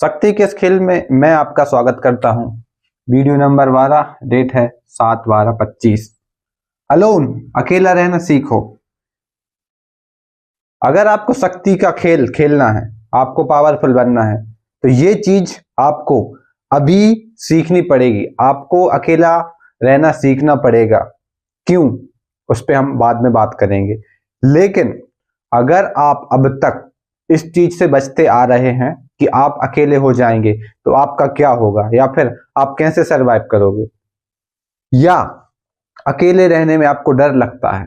शक्ति के इस खेल में मैं आपका स्वागत करता हूं। वीडियो नंबर 12, डेट है 7/12/25। अलोन, अकेला रहना सीखो। अगर आपको शक्ति का खेल खेलना है, आपको पावरफुल बनना है, तो ये चीज आपको अभी सीखनी पड़ेगी। आपको अकेला रहना सीखना पड़ेगा। क्यों, उस पर हम बाद में बात करेंगे। लेकिन अगर आप अब तक इस चीज से बचते आ रहे हैं कि आप अकेले हो जाएंगे, तो आपका क्या होगा, या फिर आप कैसे सरवाइव करोगे, या अकेले रहने में आपको डर लगता है,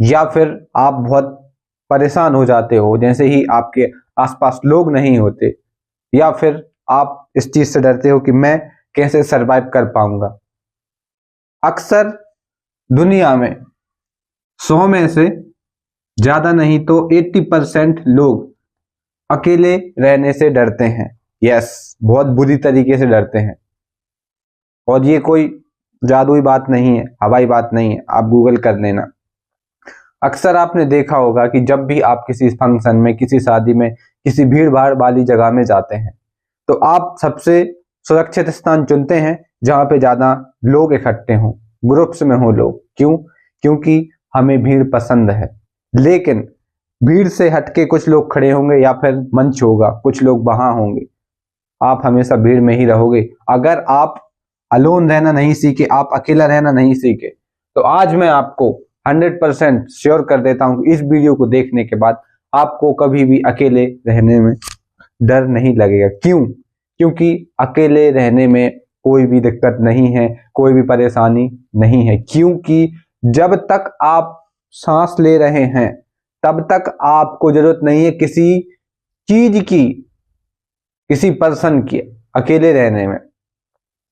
या फिर आप बहुत परेशान हो जाते हो जैसे ही आपके आसपास लोग नहीं होते, या फिर आप इस चीज से डरते हो कि मैं कैसे सरवाइव कर पाऊंगा। अक्सर दुनिया में 100 में से ज्यादा नहीं तो 80% लोग अकेले रहने से डरते हैं। यस, बहुत बुरी तरीके से डरते हैं। और ये कोई जादुई बात नहीं है, हवाई बात नहीं है, आप गूगल कर लेना। अक्सर आपने देखा होगा कि जब भी आप किसी फंक्शन में, किसी शादी में, किसी भीड़ भाड़ वाली जगह में जाते हैं, तो आप सबसे सुरक्षित स्थान चुनते हैं जहां पे ज्यादा लोग इकट्ठे हों, ग्रुप्स में हो लोग। क्यों? क्योंकि हमें भीड़ पसंद है। लेकिन भीड़ से हटके कुछ लोग खड़े होंगे, या फिर मंच होगा, कुछ लोग वहां होंगे, आप हमेशा भीड़ में ही रहोगे। अगर आप अलोन रहना नहीं सीखे, आप अकेला रहना नहीं सीखे, तो आज मैं आपको 100% श्योर कर देता हूं कि इस वीडियो को देखने के बाद आपको कभी भी अकेले रहने में डर नहीं लगेगा। क्यों? क्योंकि अकेले रहने में कोई भी दिक्कत नहीं है, कोई भी परेशानी नहीं है। क्योंकि जब तक आप सांस ले रहे हैं, तब तक आपको जरूरत नहीं है किसी चीज की, किसी पर्सन की अकेले रहने में।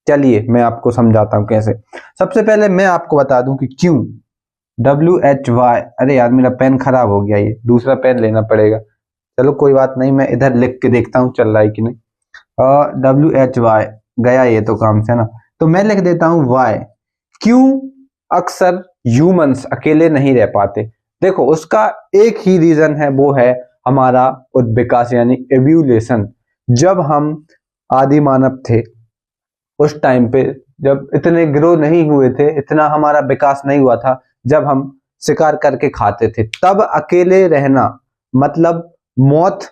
चलिए मैं आपको समझाता हूं कैसे। सबसे पहले मैं आपको बता दूं कि क्यों WHY। अरे यार, मेरा पेन खराब हो गया, ये दूसरा पेन लेना पड़ेगा। चलो कोई बात नहीं, मैं इधर लिख के देखता हूं चल रहा है कि नहीं। WHY गया ये तो काम से ना, तो मैं लिख देता हूं वाई। क्यों अक्सर ह्यूमंस अकेले नहीं रह पाते? देखो, उसका एक ही रीजन है, वो है हमारा उद्विकास यानी एवोल्यूशन। जब हम आदि मानव थे, उस टाइम पे जब इतने ग्रो नहीं हुए थे, इतना हमारा विकास नहीं हुआ था, जब हम शिकार करके खाते थे, तब अकेले रहना मतलब मौत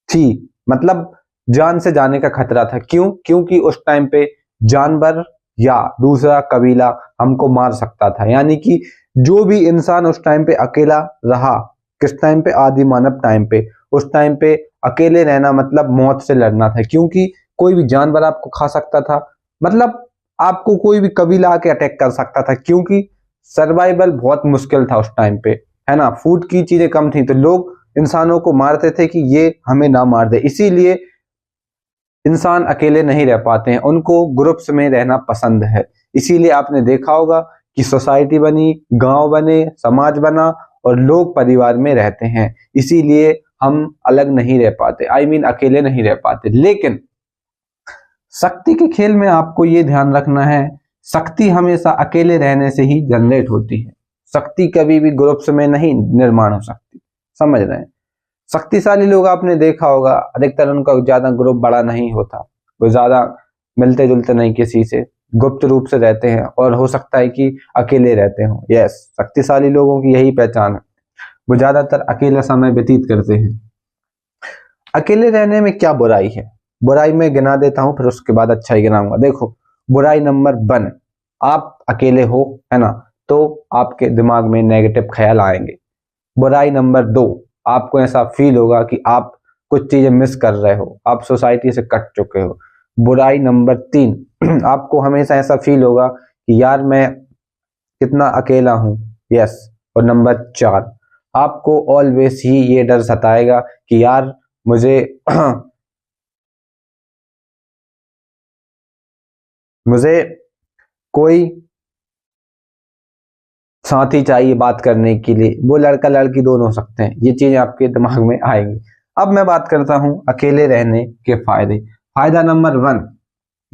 थी, मतलब जान से जाने का खतरा था। क्यों? क्योंकि उस टाइम पे जानवर या दूसरा कबीला हमको मार सकता था। यानी कि जो भी इंसान उस टाइम पे अकेला रहा, किस टाइम पे? आदि मानव टाइम पे। उस टाइम पे अकेले रहना मतलब मौत से लड़ना था, क्योंकि कोई भी जानवर आपको खा सकता था, मतलब आपको कोई भी कबीला आके अटैक कर सकता था, क्योंकि सर्वाइवल बहुत मुश्किल था उस टाइम पे, है ना। फूड की चीजें कम थी, तो लोग इंसानों को मारते थे कि ये हमें ना मार दे। इसीलिए इंसान अकेले नहीं रह पाते हैं, उनको ग्रुप्स में रहना पसंद है। इसीलिए आपने देखा होगा कि सोसाइटी बनी, गांव बने, समाज बना, और लोग परिवार में रहते हैं। इसीलिए हम अलग नहीं रह पाते, अकेले नहीं रह पाते। लेकिन शक्ति के खेल में आपको ये ध्यान रखना है, शक्ति हमेशा अकेले रहने से ही जनरेट होती है। शक्ति कभी भी ग्रुप्स में नहीं निर्माण हो सकती, समझ रहे हैं। शक्तिशाली लोग आपने देखा होगा, अधिकतर उनका ज्यादा ग्रुप बड़ा नहीं होता, वो ज्यादा मिलते जुलते नहीं किसी से, गुप्त रूप से रहते हैं, और हो सकता है कि अकेले रहते हो। यस, शक्तिशाली लोगों की यही पहचान है, वो ज्यादातर अकेला समय व्यतीत करते हैं। अकेले रहने में क्या बुराई है? बुराई में गिना देता हूं, फिर उसके बाद अच्छा ही गिनाऊंगा। देखो, बुराई नंबर 1, आप अकेले हो, है ना, तो आपके दिमाग में नेगेटिव ख्याल आएंगे। बुराई नंबर 2, आपको ऐसा फील होगा कि आप कुछ चीजें मिस कर रहे हो, आप सोसाइटी से कट चुके हो। बुराई नंबर 3, आपको हमेशा ऐसा फील होगा कि यार मैं कितना अकेला हूं। यस। और नंबर 4, आपको ऑलवेज ही ये डर सताएगा कि यार मुझे मुझे कोई साथी चाहिए बात करने के लिए, वो लड़का लड़की दोनों हो सकते हैं, ये चीजें आपके दिमाग में आएंगी। अब मैं बात करता हूं अकेले रहने के फायदे। फायदा नंबर 1,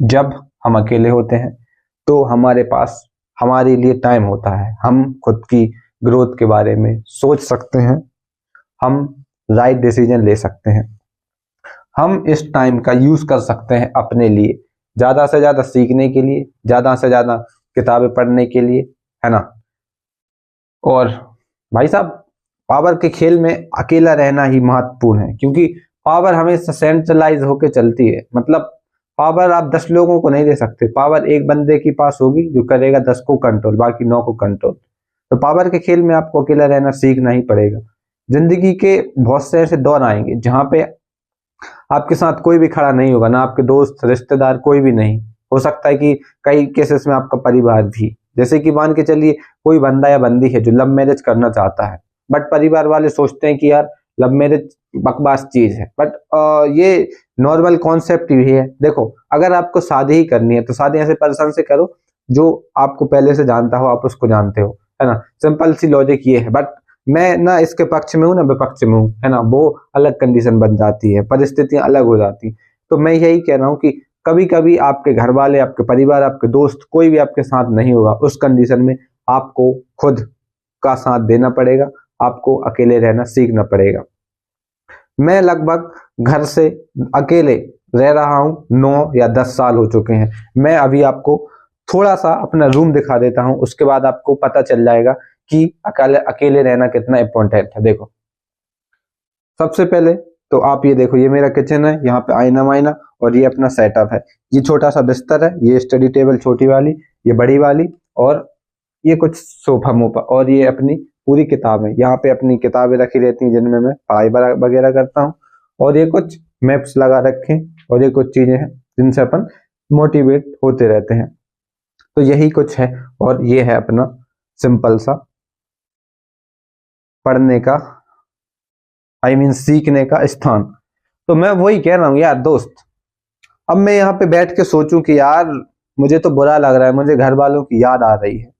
जब हम अकेले होते हैं तो हमारे पास हमारे लिए टाइम होता है, हम खुद की ग्रोथ के बारे में सोच सकते हैं, हम राइट डिसीजन ले सकते हैं, हम इस टाइम का यूज कर सकते हैं अपने लिए, ज्यादा से ज्यादा सीखने के लिए, ज्यादा से ज्यादा किताबें पढ़ने के लिए, है ना। और भाई साहब, पावर के खेल में अकेला रहना ही महत्वपूर्ण है, क्योंकि पावर हमेशा सेंट्रलाइज होकर चलती है। मतलब पावर आप 10 लोगों को नहीं दे सकते, पावर एक बंदे के पास होगी जो करेगा 10 को कंट्रोल, बाकी 9 को कंट्रोल। तो पावर के खेल में आपको अकेला रहना सीखना ही पड़ेगा। जिंदगी के बहुत से ऐसे दौर आएंगे जहां पे आपके साथ कोई भी खड़ा नहीं होगा, ना आपके दोस्त रिश्तेदार, कोई भी नहीं। हो सकता है कि कई केसेस में आपका परिवार भी, जैसे कि मान के चलिए कोई बंदा या बंदी है जो लव मैरिज करना चाहता है, बट परिवार वाले सोचते हैं कि यार लव मैरिज बकवास चीज है। बट ये नॉर्मल कॉन्सेप्ट भी है। देखो, अगर आपको शादी ही करनी है तो शादी ऐसे पर्सन से करो जो आपको पहले से जानता हो, आप उसको जानते हो, है ना। सिंपल सी लॉजिक ये है। बट मैं ना इसके पक्ष में हूँ ना विपक्ष में हूँ, है ना। वो अलग कंडीशन बन जाती है, परिस्थितियां अलग हो जाती। तो मैं यही कह रहा हूँ कि कभी कभी आपके घर वाले, आपके परिवार, आपके दोस्त, कोई भी आपके साथ नहीं होगा, उस कंडीशन में आपको खुद का साथ देना पड़ेगा, आपको अकेले रहना सीखना पड़ेगा। मैं लगभग घर से अकेले रह रहा हूँ 9 या 10 साल हो चुके हैं। मैं अभी आपको थोड़ा सा अपना रूम दिखा देता हूँ, उसके बाद आपको पता चल जाएगा कि अकेले रहना कितना इंपॉर्टेंट है। देखो, सबसे पहले तो आप ये देखो, ये मेरा किचन है, यहाँ पे आईना वाइना, और ये अपना सेटअप है। ये छोटा सा बिस्तर है, ये स्टडी टेबल छोटी वाली, ये बड़ी वाली, और ये कुछ सोफा मोफा, और ये अपनी पूरी किताबें, यहाँ पे अपनी किताबें रखी रहती हैं जिनमें मैं पढ़ाई वगैरह करता हूँ। और ये कुछ मैप्स लगा रखे हैं, और ये कुछ चीजें हैं जिनसे अपन मोटिवेट होते रहते हैं। तो यही कुछ है। और ये है अपना सिंपल सा पढ़ने का, सीखने का स्थान। तो मैं वही कह रहा हूँ यार दोस्त, अब मैं यहाँ पे बैठ के सोचूं कि यार मुझे तो बुरा लग रहा है, मुझे घर वालों की याद आ रही है,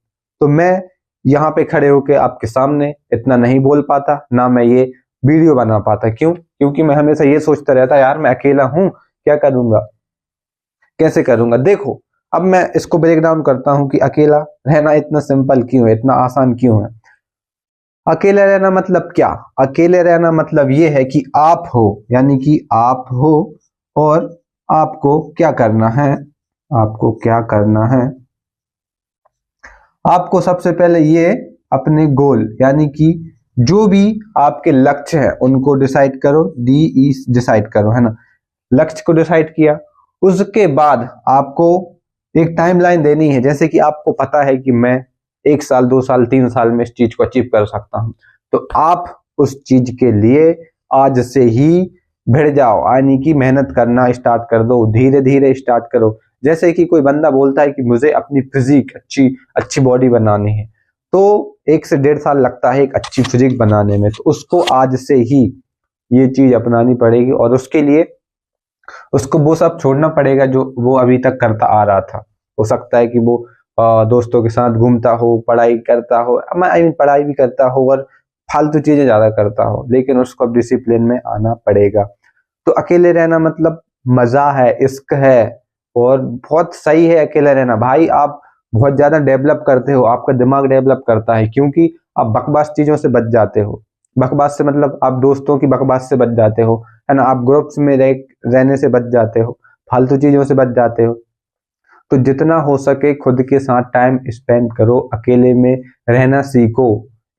तो मैं यहाँ पे खड़े होके आपके सामने इतना नहीं बोल पाता, ना मैं ये वीडियो बना पाता। क्यों? क्योंकि मैं हमेशा ये सोचता रहता यार मैं अकेला हूं, क्या करूंगा, कैसे करूंगा। देखो, अब मैं इसको ब्रेक डाउन करता हूं कि अकेला रहना इतना सिंपल क्यों है, इतना आसान क्यों है। अकेले रहना मतलब क्या? अकेले रहना मतलब ये है कि आप हो, यानी कि आप हो, और आपको क्या करना है, आपको क्या करना है, आपको सबसे पहले ये अपने गोल, यानी कि जो भी आपके लक्ष्य है उनको डिसाइड करो, डिसाइड करो, है ना। लक्ष्य को डिसाइड किया, उसके बाद आपको एक टाइमलाइन देनी है। जैसे कि आपको पता है कि मैं 1 साल, 2 साल, 3 साल में इस चीज को अचीव कर सकता हूं, तो आप उस चीज के लिए आज से ही भिड़ जाओ, यानी कि मेहनत करना स्टार्ट कर दो, धीरे धीरे स्टार्ट करो। जैसे कि कोई बंदा बोलता है कि मुझे अपनी फिजिक अच्छी बॉडी बनानी है, तो 1 से 1.5 साल लगता है एक अच्छी फिजिक बनाने में, तो उसको आज से ही ये चीज अपनानी पड़ेगी, और उसके लिए उसको वो सब छोड़ना पड़ेगा जो वो अभी तक करता आ रहा था। हो सकता है कि वो दोस्तों के साथ घूमता हो, पढ़ाई करता हो, पढ़ाई भी करता हो और फालतू चीजें ज्यादा करता हो, लेकिन उसको अब डिसिप्लिन में आना पड़ेगा। तो अकेले रहना मतलब मजा है, इश्क है, और बहुत सही है अकेले रहना। भाई आप बहुत ज्यादा डेवलप करते हो, आपका दिमाग डेवलप करता है, क्योंकि आप बकवास चीजों से बच जाते हो। बकवास से मतलब आप दोस्तों की बकवास से बच जाते हो, है ना। आप ग्रुप्स में रहने से बच जाते हो, फालतू चीजों से बच जाते हो। तो जितना हो सके खुद के साथ टाइम स्पेंड करो, अकेले में रहना सीखो।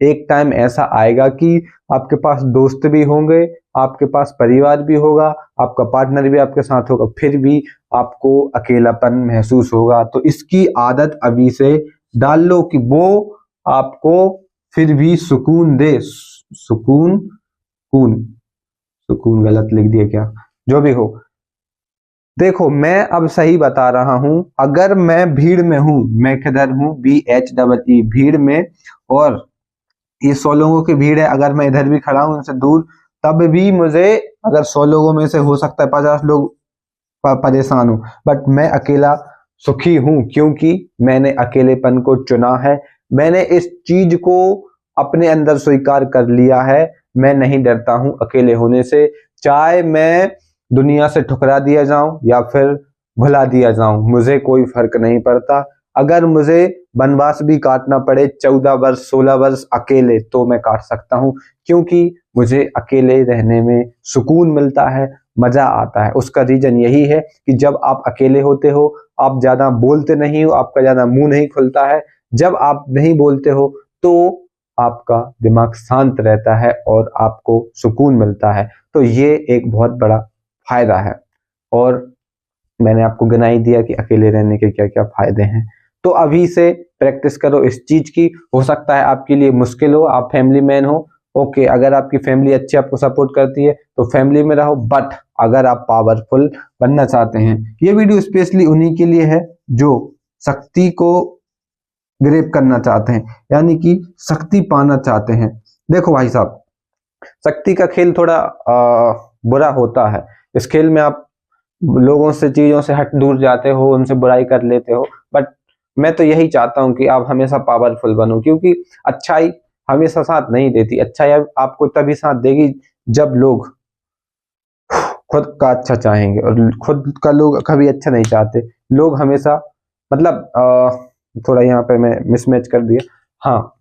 एक टाइम ऐसा आएगा कि आपके पास दोस्त भी होंगे, आपके पास परिवार भी होगा, आपका पार्टनर भी आपके साथ होगा, फिर भी आपको अकेलापन महसूस होगा। तो इसकी आदत अभी से डाल लो कि वो आपको फिर भी सुकून दे। सुकून कून सुकून गलत लिख दिया क्या, जो भी हो। देखो, मैं अब सही बता रहा हूं, अगर मैं भीड़ में हूं, मैं किधर हूं, BHEE, भीड़ में, और ये 100 लोगों की भीड़ है, अगर मैं इधर भी खड़ा हूं इनसे दूर, तब भी मुझे, अगर 100 लोगों में से हो सकता है 50 लोग परेशान हूं, बट मैं अकेला सुखी हूं, क्योंकि मैंने अकेलेपन को चुना है। मैंने इस चीज को अपने अंदर स्वीकार कर लिया है। मैं नहीं डरता हूं अकेले होने से, चाहे मैं दुनिया से ठुकरा दिया जाऊं या फिर भुला दिया जाऊं, मुझे कोई फर्क नहीं पड़ता। अगर मुझे वनवास भी काटना पड़े 14 वर्ष 16 वर्ष अकेले, तो मैं काट सकता हूं, क्योंकि मुझे अकेले रहने में सुकून मिलता है, मजा आता है। उसका रीजन यही है कि जब आप अकेले होते हो, आप ज्यादा बोलते नहीं हो, आपका ज्यादा मुंह नहीं खुलता है। जब आप नहीं बोलते हो तो आपका दिमाग शांत रहता है और आपको सुकून मिलता है। तो ये एक बहुत बड़ा फायदा है। और मैंने आपको गिना ही दिया कि अकेले रहने के क्या क्या फायदे हैं। तो अभी से प्रैक्टिस करो इस चीज की। हो सकता है आपके लिए मुश्किल हो, आप फैमिली मैन हो, ओके, अगर आपकी फैमिली अच्छी आपको सपोर्ट करती है तो फैमिली में रहो। बट अगर आप पावरफुल बनना चाहते हैं, ये वीडियो स्पेशली उन्हीं के लिए है जो शक्ति को ग्रेप करना चाहते हैं, यानी कि शक्ति पाना चाहते हैं। देखो भाई साहब, शक्ति का खेल थोड़ा बुरा होता है। इस खेल में आप लोगों से, चीजों से हट दूर जाते हो, उनसे बुराई कर लेते हो। बट मैं तो यही चाहता हूं कि आप हमेशा पावरफुल बनो, क्योंकि अच्छाई हमेशा साथ नहीं देती। अच्छाई आपको तभी साथ देगी जब लोग खुद का अच्छा चाहेंगे, और खुद का लोग कभी अच्छा नहीं चाहते। लोग हमेशा, मतलब थोड़ा यहाँ पे मैं मिसमैच कर दिया। हाँ,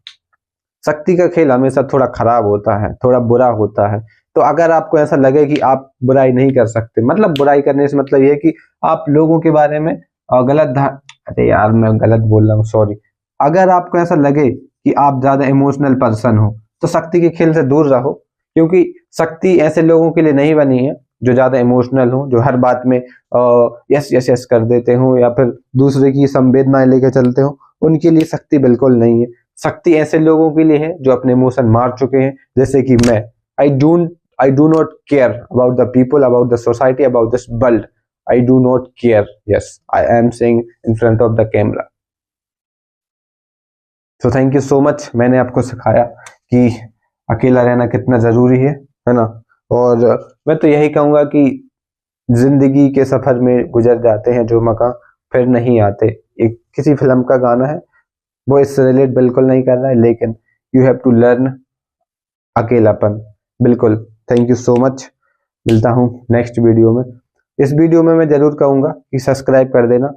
शक्ति का खेल हमेशा थोड़ा खराब होता है, थोड़ा बुरा होता है। तो अगर आपको ऐसा लगे कि आप बुराई नहीं कर सकते, मतलब बुराई करने से मतलब ये है कि आप लोगों के बारे में अरे यार मैं गलत बोल रहा हूँ, सॉरी। अगर आपको ऐसा लगे कि आप ज्यादा इमोशनल पर्सन हो तो शक्ति के खेल से दूर रहो, क्योंकि शक्ति ऐसे लोगों के लिए नहीं बनी है जो ज्यादा इमोशनल हो, जो हर बात में यस यस यस कर देते हो या फिर दूसरे की संवेदनाएं लेकर चलते हो। उनके लिए शक्ति बिल्कुल नहीं है। शक्ति ऐसे लोगों के लिए है जो अपने इमोशन मार चुके हैं, जैसे कि मैं। I do not care about the people, about the society, about this world. I do not care, yes I am saying in front of the camera. तो थैंक यू सो मच। मैंने आपको सिखाया कि अकेला रहना कितना जरूरी है ना। और मैं तो यही कहूंगा कि जिंदगी के सफर में गुजर जाते हैं जो मकाम फिर नहीं आते। एक किसी फिल्म का गाना है, वो इससे रिलेट बिल्कुल नहीं कर रहा है, लेकिन यू हैव टू लर्न अकेलापन। बिल्कुल। Thank you so much. मिलता हूँ नेक्स्ट वीडियो में। इस वीडियो में मैं जरूर कहूंगा कि सब्सक्राइब कर देना।